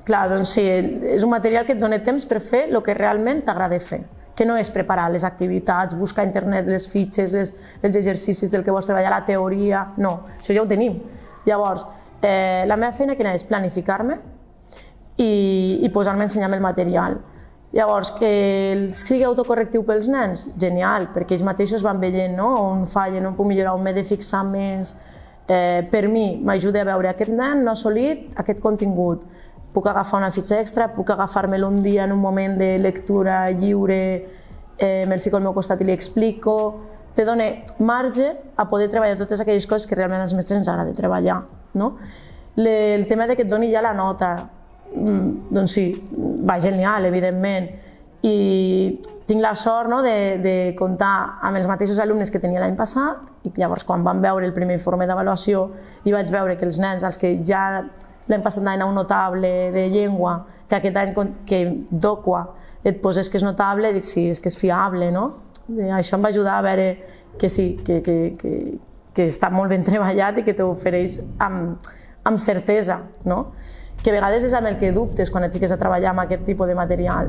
Clar, doncs sí, és un material que et dona temps per fer el que realment t'agrada fer, que no és preparar les activitats, buscar a internet les fitxes, els exercicis del que vols treballar, la teoria, no, això ja ho tenim. Llavors, la meva feina quina és? Planificar-me i posar-me a ensenyar-me el material. Llavors, que sigui autocorrectiu pels nens, genial, perquè ells mateixos van veient on fallen, on puc millorar, on m'he de fixar més. Per mi, m'ajuda a veure aquest nen no ha assolit aquest contingut. Puc agafar una fitxa extra, puc agafar-me-lo un dia en un moment de lectura lliure, me'l fico al meu costat i li explico. Te dona marge a poder treballar totes aquelles coses que realment als mestres ens agrada treballar. El tema que et doni ja la nota, doncs sí, va genial, evidentment. I tinc la sort de comptar amb els mateixos alumnes que tenia l'any passat i llavors quan vam veure el primer informe d'avaluació i vaig veure que els nens, els que ja l'any passat anaven a un notable de llengua, que aquest any que DOCUA et poses que és notable, dic sí, és que és fiable, no? Això em va ajudar a veure que sí, que està molt ben treballat i que t'ofereix amb certesa, no? Que a vegades és amb el que dubtes quan et fiques a treballar amb aquest tipus de material.